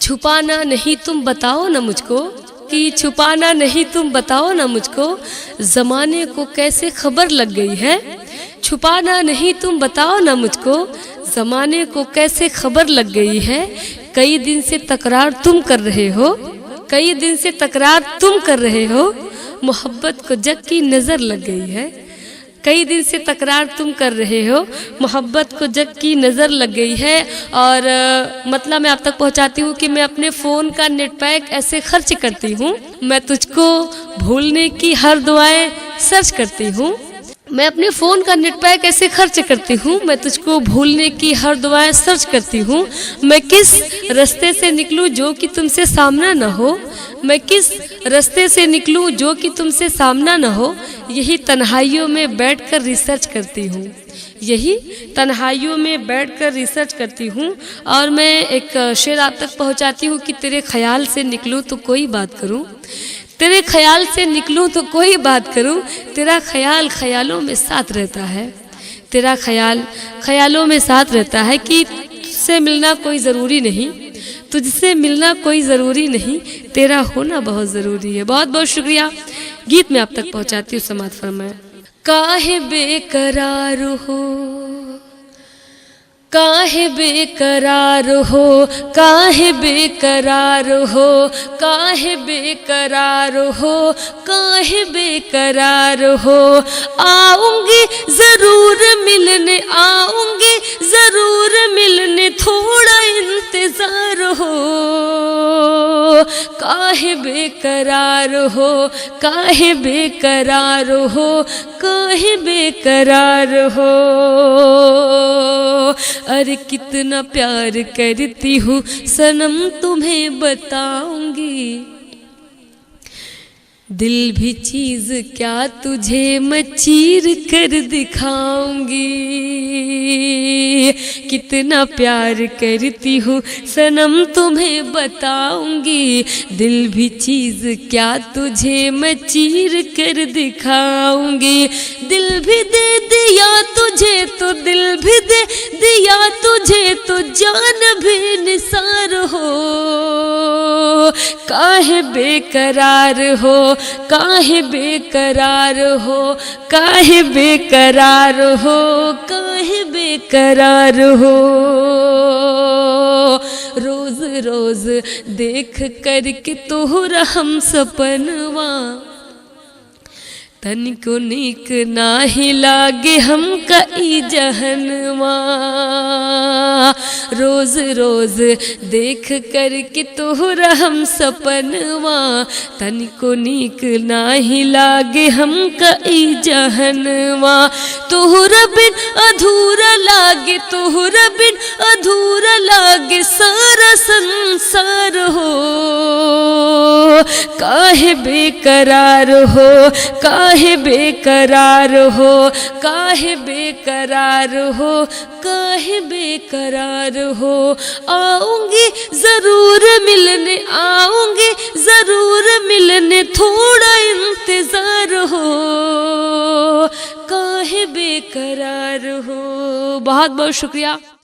छुपाना नहीं तुम बताओ ना मुझको, कि छुपाना नहीं तुम बताओ ना मुझको, ज़माने को कैसे खबर लग गई है। छुपाना नहीं तुम बताओ ना मुझको, ज़माने को कैसे खबर लग गई है। कई दिन से तकरार तुम कर रहे हो, कई दिन से तकरार तुम कर रहे हो, मोहब्बत को जग की नज़र लग गई है। कई दिन से तकरार तुम कर रहे हो, मोहब्बत को जग की नज़र लग गई है। और मतलब मैं आप तक पहुंचाती हूँ कि मैं अपने फ़ोन का नेट पैक ऐसे खर्च करती हूँ, मैं तुझको भूलने की हर दुआएं सर्च करती हूँ। मैं अपने फ़ोन का नेट पैक ऐसे खर्च करती हूँ, मैं तुझको भूलने की हर दुआएं सर्च करती हूँ। मैं किस रास्ते से निकलूँ जो कि तुमसे सामना न हो, मैं किस रास्ते से निकलूँ जो कि तुमसे सामना न हो। यही तन्हाइयों में बैठकर रिसर्च करती हूँ, यही तन्हाइयों में बैठकर रिसर्च करती हूँ। और मैं एक शेर आप तक पहुँचाती हूँ कि तेरे ख्याल से निकलूँ तो कोई बात करूँ, तेरे ख्याल से निकलूं तो कोई बात करूं। तेरा ख्याल ख्यालों में साथ रहता है, तेरा ख्याल ख्यालों में साथ रहता है। कि तुझसे मिलना कोई ज़रूरी नहीं, तुझसे मिलना कोई ज़रूरी नहीं, तेरा होना बहुत ज़रूरी है। बहुत बहुत शुक्रिया। गीत में आप तक पहुंचाती हूँ, समाप्त फरमाएं। काहे बेकरार हो, काहे बेकरार हो, काहे बेकरार हो, काहे बेकरार हो, काहे बेकरार हो। आऊंगी ज़रूर मिलने, आऊंगी ज़रूर मिलने, थोड़ा इंतज़ार हो। काहे बेकरार हो, काहे बेकरार हो, काहे बेकरार हो। अरे कितना प्यार करती हूँ सनम तुम्हें बताऊंगी, दिल भी चीज क्या तुझे मैं चीर कर दिखाऊंगी। कितना प्यार करती हूँ सनम तुम्हें बताऊंगी, दिल भी चीज क्या तुझे मैं चीर कर दिखाऊंगी। दिल भी दे दिया तुझे तो, दिल भी दे दिया तुझे तो, जान भी निसार हो। काहे बेकरार हो, काहे बेकरार हो, काहे बेकरार हो, काहे बेकरार हो। रोज रोज देख कर के तोहरा हम सपनवा, तनिको नीक नाही लागे हमका ई जहनवा। रोज रोज देख कर के तोहरा हम सपनवा, तनिको नीक नाही लागे हमका ई जहनवा। तोहरा बिन अधूरा लागे, तोहरा बिन अधूरा लागे सारा संसार हो। काहे बेकरार हो, काहे बेकरार हो, काहे बेकरार हो, काहे बेकरार हो। आऊंगी ज़रूर मिलने, आऊंगी ज़रूर मिलने, थोड़ा इंतज़ार हो। काहे बेकरार हो। बहुत बहुत शुक्रिया।